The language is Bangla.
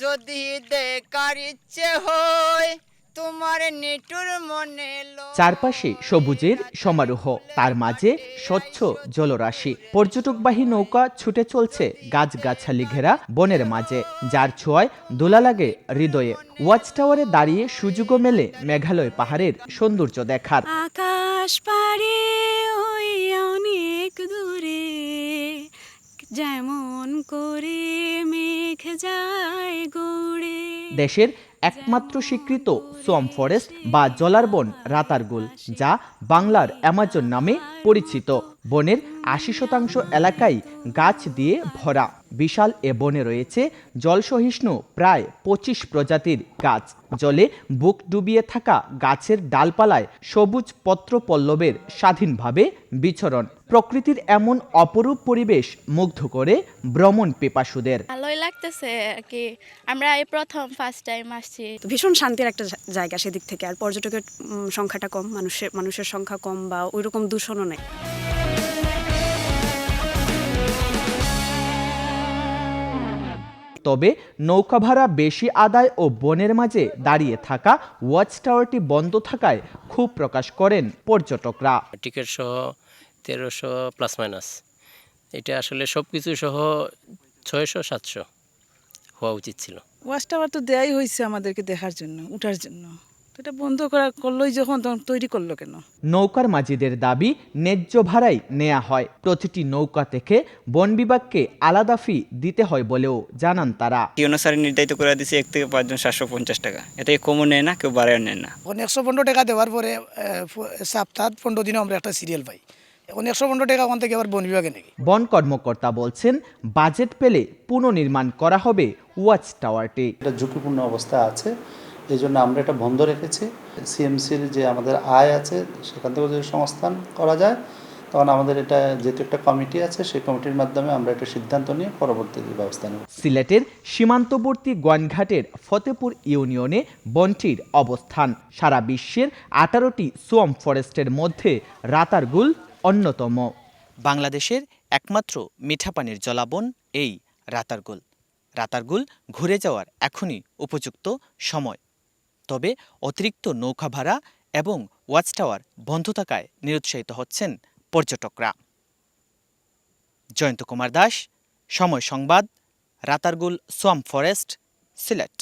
যদি দেখার ইচ্ছে হয় তোমার নিটুর মনে চারপাশে সবুজের সমারোহ, তার মাঝে স্বচ্ছ জলরাশি। পর্যটকবাহী নৌকা ছুটে চলছে গাছগাছালি ঘেরা বনের মাঝে, যার ছোঁয়ায় দোলা লাগে হৃদয়ে। ওয়াচ টাওয়ারে দাঁড়িয়ে সুযোগও মেলে মেঘালয় পাহাড়ের সৌন্দর্য দেখার। আকাশ পারে ওই অনেক দূরে যেমন করে মেঘ যায় গড়ে। দেশের একমাত্র স্বীকৃত সোয়াম ফরেস্ট বা জলারবন রাতারগুল, যা বাংলার অ্যামাজন নামে পরিচিত। বনের ৮০% এলাকাই গাছ দিয়ে ভরা। বিশাল এ বনে রয়েছে জলসহিষ্ণু প্রায় ২৫ প্রজাতির গাছ। জলে বুক ডুবিয়ে থাকা গাছের ডালপালায় সবুজ পত্রপল্লবের স্বাধীনভাবে বিচরণ। প্রকৃতির এমন অপরূপ পরিবেশ মুগ্ধ করে ভ্রমণ পিপাসুদের। ভালোই লাগতেছে আর কি, আমরা এই প্রথম ফার্স্ট টাইম আসছি। ভীষণ শান্তির একটা জায়গা সেদিক থেকে। আর পর্যটকের সংখ্যাটা কম, মানুষের সংখ্যা কম, বা ওইরকম দূষণও নেই। তবে নৌকা ভাড়া বেশি আদায় ও বনের মাঝে দাঁড়িয়ে থাকা ওয়াচ টাওয়ারটি বন্ধ থাকায় ক্ষোভ প্রকাশ করেন পর্যটকরা। টিকিট সহ ১৩০০ প্লাস মাইনাস, এটা আসলে সব কিছু সহ ৬০০-৭০০ হওয়া উচিত ছিল। ওয়াচ টাওয়ার তো দেয়াই হয়েছে আমাদেরকে দেখার জন্য, উঠার জন্য। তো এটা বন্ধ করলোই যখন, তখন তৈরি করলো কেন? নৌকার মাঝিদের দাবি ন্যায্য ভাড়াই নেওয়া হয়। প্রতিটি নৌকা থেকে বন বিভাগকে আলাদা ফি দিতে হয় বলেও জানান তারা। এই অনুসারে নির্ধারিত করে দিয়েছে ১ থেকে ৫ জন ৭৫০ টাকা। এটা কমও নেয় না, কেউ বাড়ায় নেয় না। এখন ১১৫ টাকা দেওয়ার পরে সপ্তাহ ১৫ দিনে আমরা একটা সিরিয়াল পাই। এখন ১১৫ টাকা ওখান থেকে আবার বন বিভাগে নেই। বন কর্মকর্তা বলছেন, বাজেট পেলে পুনর্নির্মাণ করা হবে ওয়াচ টাওয়ারটি। এটা ঝুঁকিপূর্ণ অবস্থা আছে, এই জন্য আমরা এটা বন্ধ রেখেছি। সিএমসির যে আমাদের আয় আছে সেখান থেকে যদি সংস্থান করা যায়, তখন আমাদের এটা যেহেতু একটা কমিটি আছে, সেই কমিটির মাধ্যমে আমরা একটা সিদ্ধান্ত নিয়ে পরবর্তী ব্যবস্থা নেব। সিলেটের সীমান্তবর্তী গোয়াইনঘাটের ফতেপুর ইউনিয়নে বনটির অবস্থান। সারা বিশ্বের ১৮টি সোয়াম ফরেস্টের মধ্যে রাতারগুল অন্যতম। বাংলাদেশের একমাত্র মিঠা পানির জলাবন এই রাতারগুল। রাতারগুল ঘুরে যাওয়ার এখনই উপযুক্ত সময়। তবে অতিরিক্ত নৌকা ভাড়া এবং ওয়াচ টাওয়ার বন্ধ থাকায় নিরুৎসাহিত হচ্ছেন পর্যটকরা। জয়ন্ত কুমার দাস, সময় সংবাদ, রাতারগুল সোয়াম ফরেস্ট, সিলেট।